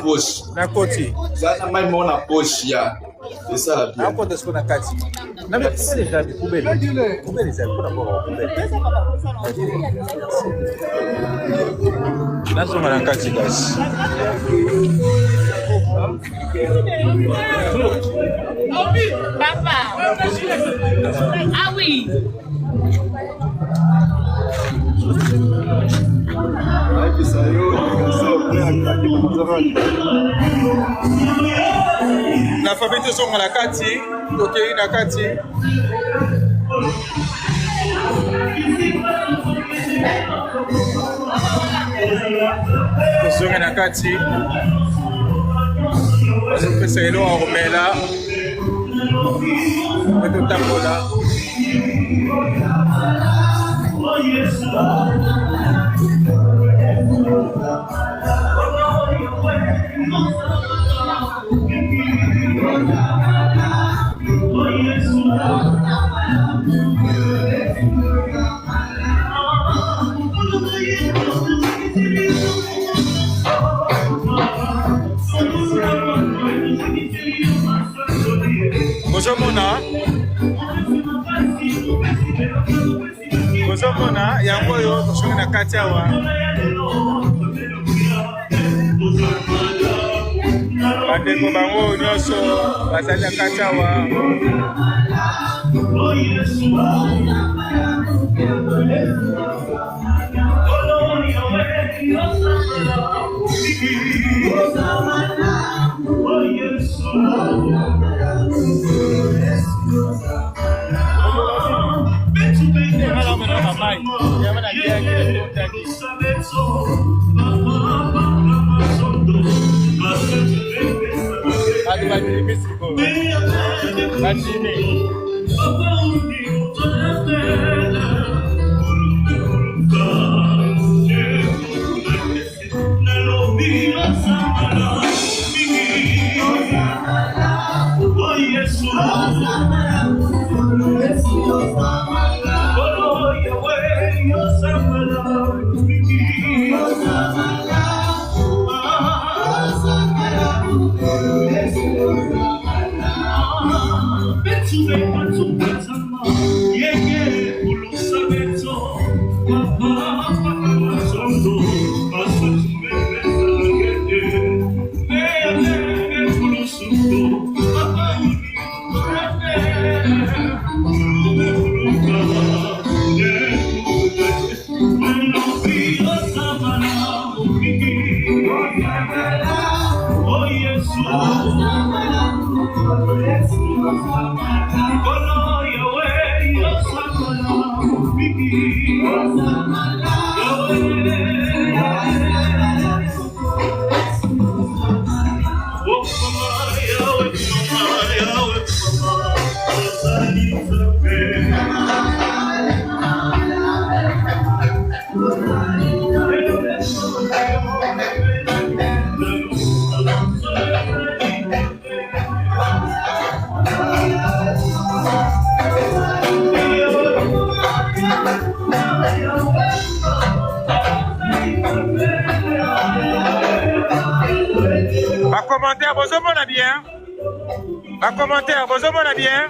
poche. Na koti. Ça mai mo na poche ya. C'est ça la bien. Hapo ndasiko na kati. Na mimi kubele zabi kubele. Kubele zabi kuna kwa kubele. Nasoma na kati guys. Papa. Ah oui. Na famille songa na kati, tokei na kati. Songa na kati. Pesa elo a romela. Meto tambola. Bozomona yango yo tosongi na kati awa bandeko bango nyonso bazali na kati awa Commentaire, bozomona bien. Un commentaire, bozomona bien.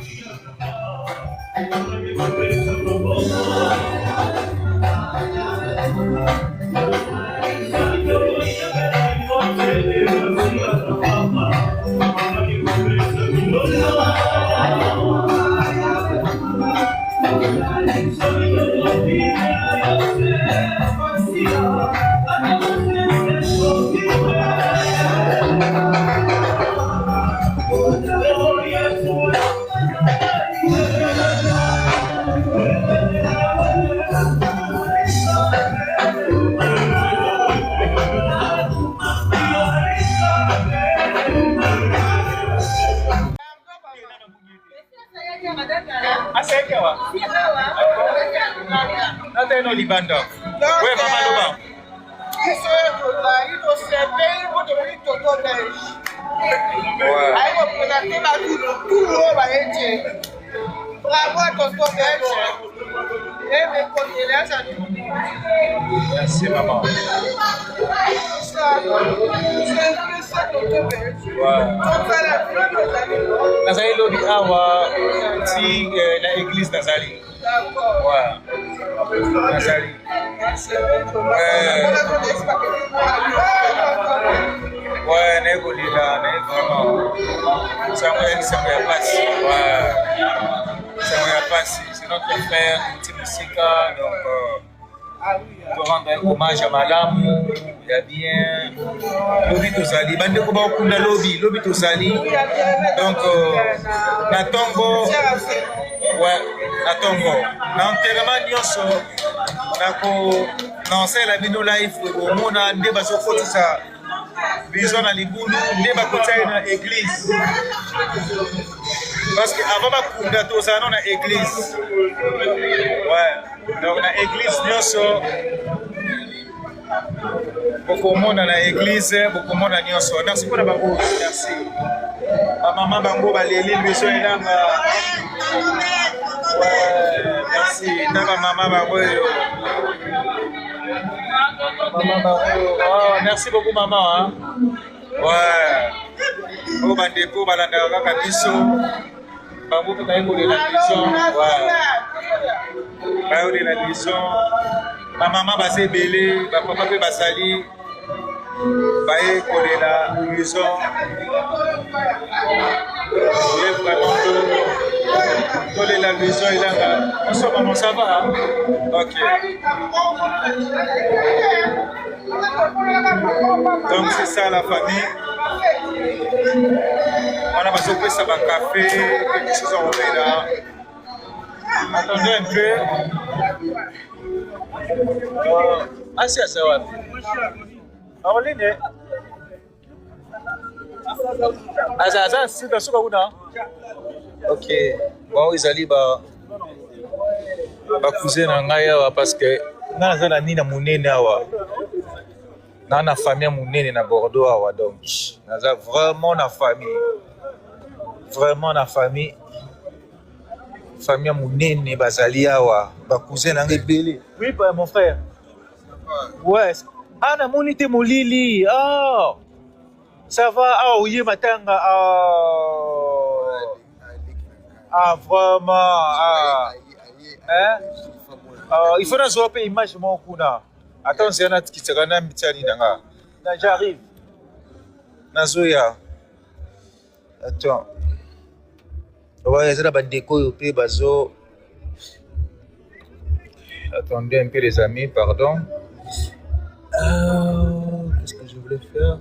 Libanda. Ouais, Mama Loba. Merci, maman. Nazali lobi awa ti na église nazali. Ouais. Nazali. Ouais, Negolila, vraiment. Ça me passe. Ouais. Ça me passe. C'est notre frère, Timusika. Donc, pour rendre un hommage à madame, il y a bien. Lobi Tozali. Bande Koba Okunda Lobi Tozali. Donc, Natongo. Ouais, Natongo. L'enterrement Nyonso. Non, c'est la vidéo live. Au monde, on a des bases au ça. Bison na libulu ndeba kotaye na église parce que avant bakunda tozana na église ouais donc na église nyonso bokomona na église bokomona nyonso merci pour bango merci maman bango baleli biso elanga ouais merci na maman bango maman, oh, merci beaucoup maman. Hein? Ouais. Oh bandeko balanda kaka biso. Bango pe kaiko de la maison. Ouais. Bayo de la maison. Ma maman ba se belé, ba papa pe basali. Baye ko de la maison. Je vraiment de la maison il a. On se maman ça va. Hein? OK. Donc c'est ça la famille. On a besoin de ça, un café, quelque chose à ouvrir là. Attendez un peu. Ah c'est ça ouais. En ligne. Ah ça c'est dans ce qu'on a. OK. Bon ils allaient ba cousin na ngai parce que na za na nina munene awa. Na famille munene na Bordeaux awa donc naza vraiment na famille munene bazali awa ba cousin nanga ebele. Oui pas mon frère. Ouais ana monite molili ah ça va ah oui matanga ah vraiment ah hein il faut nazo pe image mon kuna. Attends, c'est un qui sera un petit nanga. J'arrive. Nazoya. Attends. Ouais, c'est la bande déco au pays bazo. Attendez un peu les amis, pardon. Qu'est-ce que je voulais faire?